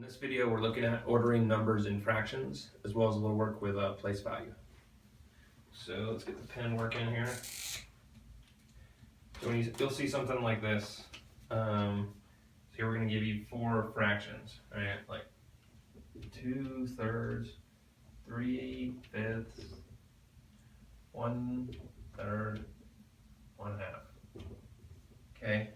In this video, we're looking at ordering numbers in fractions, as well as a little work with place value. So let's get the pen working here. So when you'll see something like this. So here we're going to give you 4 fractions, right? Like 2/3, 3/5, 1/3, 1/2. Okay,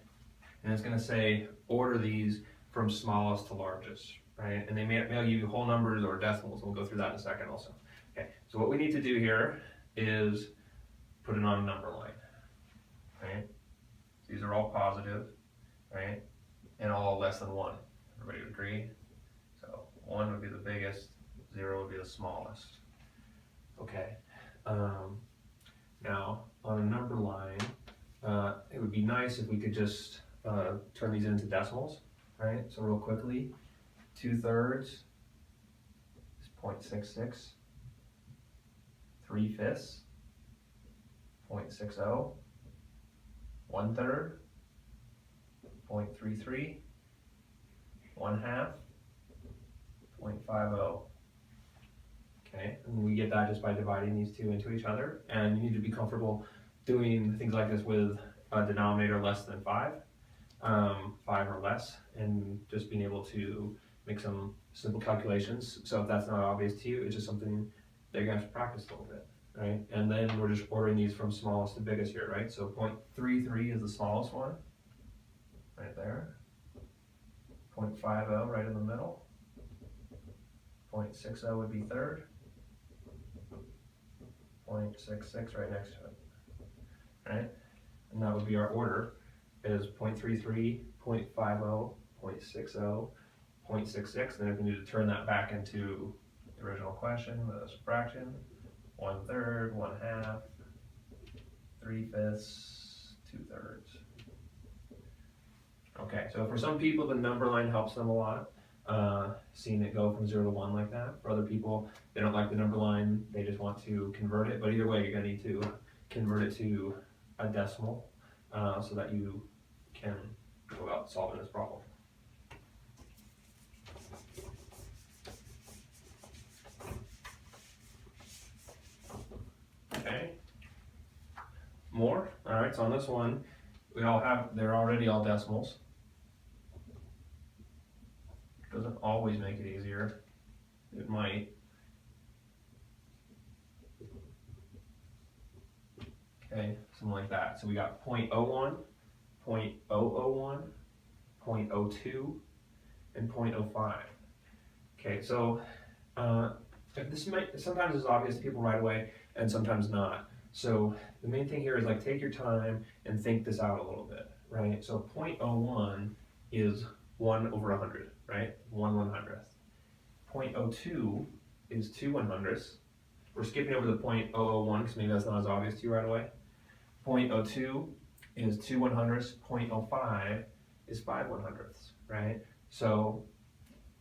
and it's going to say order these from smallest to largest, right? And they may give you whole numbers or decimals. We'll go through that in a second also. Okay, so what we need to do here is put it on a number line, right? These are all positive, right? And all less than 1. Everybody would agree? So 1 would be the biggest, 0 would be the smallest. Okay, now on a number line, it would be nice if we could just turn these into decimals. Right, so real quickly, 2/3 is 0.66, 3/5, 0.60, 1/3, 0.33, 1/2, 0.50. Okay, and we get that just by dividing these two into each other. And you need to be comfortable doing things like this with a denominator less than 5. 5 or less, and just being able to make some simple calculations. So if that's not obvious to you, it's just something that you're going to have to practice a little bit, right? And then we're just ordering these from smallest to biggest here, right? So 0.33 is the smallest one, right there. 0.50 right in the middle. 0.60 would be third. 0.66 right next to it, right? And that would be our order. Is 0.33, 0.50, 0.60, 0.66. Then if we need to turn that back into the original question, the fraction, 1/3, 1/2, 3/5, 2/3. Okay, so for some people the number line helps them a lot, seeing it go from 0 to 1 like that. For other people, they don't like the number line, they just want to convert it. But either way, you're going to need to convert it to a decimal so that you can go about solving this problem. Okay. More. All right. So on this one, they're already all decimals. Doesn't always make it easier. It might. Okay, something like that. So we got 0.01. 0.001, 0.02, and 0.05. Okay, so this sometimes is obvious to people right away, and sometimes not. So the main thing here is like take your time and think this out a little bit, right? So 0.01 is 1/100, right? 1/100th. 0.02 is 2/100ths. We're skipping over the 0.001 because maybe that's not as obvious to you right away. 0.02 is 2/100ths, 0.05 is 5/100ths, right? So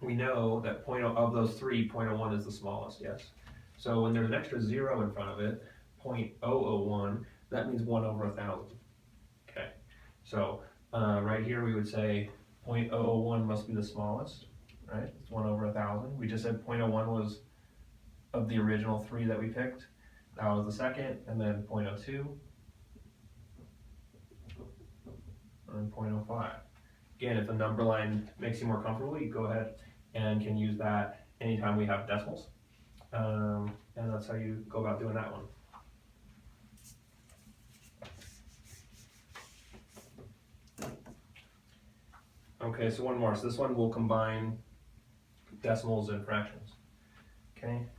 we know that of those 3, 0.01 is the smallest, yes? So when there's an extra 0 in front of it, 0.001, that means 1/1,000. Okay, so right here we would say 0.001 must be the smallest, right? It's 1/1,000. We just said 0.01 was of the original 3 that we picked. That was the second, and then 0.02. And 0.05. Again, if the number line makes you more comfortable, you go ahead and can use that anytime we have decimals. And that's how you go about doing that one. Okay, so one more. So this one will combine decimals and fractions. Okay.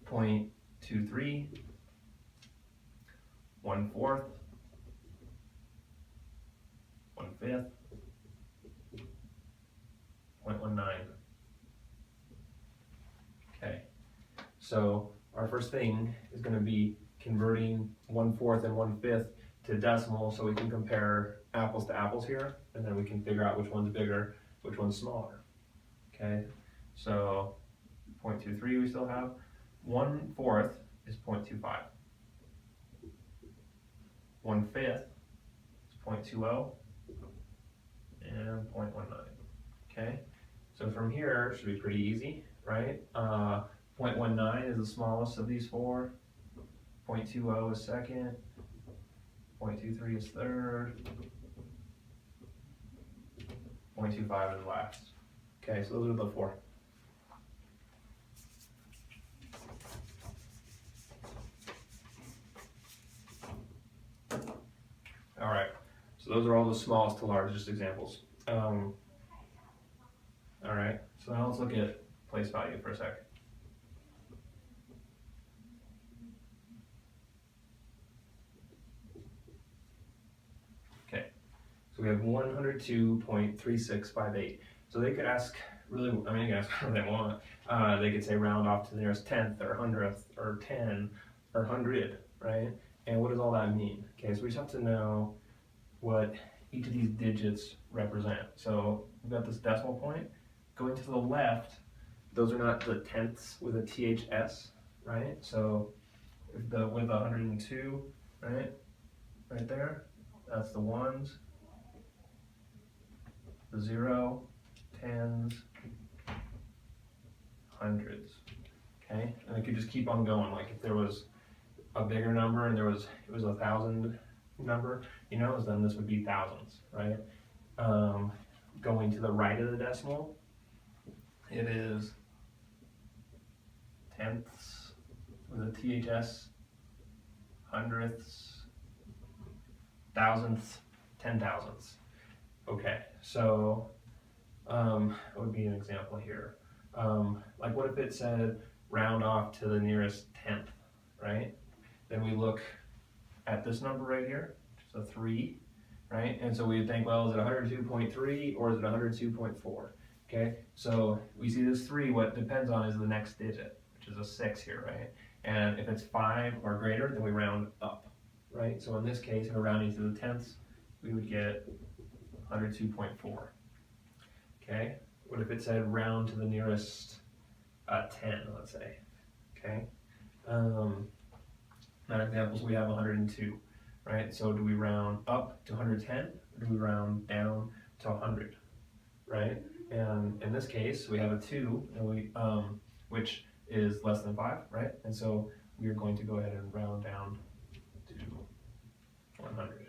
0.23, 1/4, 1/5, 0.19. Okay, so our first thing is going to be converting 1/4 and 1/5 to decimal so we can compare apples to apples here, and then we can figure out which one's bigger, which one's smaller. Okay, so 0.23 we still have. 1/4 is 0.25. 1/5 is 0.20 and 0.19. Okay, so from here it should be pretty easy, right? 0.19 is the smallest of these four, 0.20 is second, 0.23 is third, 0.25 is last. Okay, so those are the four. All right, so those are all the smallest to largest examples. All right, so now let's look at place value for a sec. Okay, so we have 102.3658. So they could ask, really, I mean, they can ask whatever they want. They could say round off to the nearest tenth or hundredth or 10 or 100, right? And what does all that mean? Okay, so we just have to know what each of these digits represent. So we've got this decimal point. Going to the left, those are not the tenths with a THS, right? So with 102, right? Right there, that's the ones, the 0, 10s, hundreds, okay? And it could just keep on going. Like if there was a bigger number and it was 1,000 number, you know, then this would be thousands, right? Going to the right of the decimal, it is tenths with a THS, hundredths, thousandths, 10,000ths. Okay, so what would be an example here? Like what if it said round off to the nearest tenth, right? Then we look at this number right here, which is a 3, right? And so we would think, well, is it 102.3 or is it 102.4? Okay, so we see this 3, what depends on is the next digit, which is a 6 here, right? And if it's 5 or greater, then we round up, right? So in this case, if we're rounding to the tenths, we would get 102.4. Okay, what if it said round to the nearest 10, let's say, okay? Now examples, we have 102, right? So do we round up to 110 or do we round down to 100, right? And in this case, we have a 2, and we which is less than 5, right? And so we are going to go ahead and round down to 100.